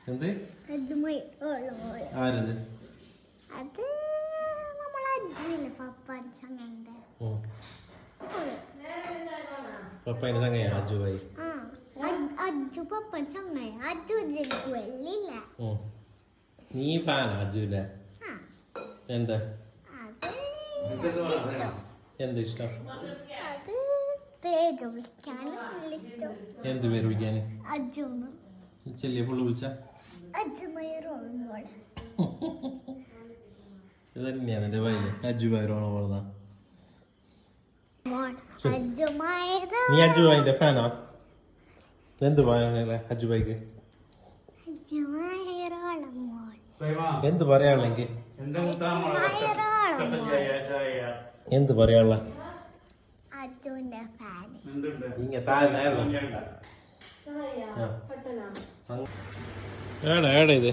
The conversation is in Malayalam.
എന്ത് ആരത് അത് നമ്മളെ അജ്ജില്ലേ പപ്പാൻ ചങ്ങന്റെ പപ്പാന്റെ ചങ്ങയാ അജുബായി അജ്ജു പപ്പൻ ചങ്ങയ അജ്ജു ജഗ്ഗുവല്ലില്ല നീ ഫാനാ അജുല്ലേ എന്താ എന്ത് ഇഷ്ടം അത് പേര് വിളിക്കാൻ ഇഷ്ടം എന്ത് പേര് വിളിക്കാന് അജ്ജുന്ന് ചെല്ലിയ ഫുള്ള് വിളിച്ച അജ്ജുമയറോള് ഇതന്നെയാ നിന്റെ വയല് അജുബായിരോണ പോലതാ നീ അജുബായിന്റെ ഫാനാ എന്ത് പറയാനല്ലേ അജുബായിക്ക് എന്ത് പറയാനുള്ളെങ്കിൽ എന്ത് പറയാനുള്ള അജുവിന്റെ ഫാൻ ഇങ്ങ താഴെ ഏടാ ഇത്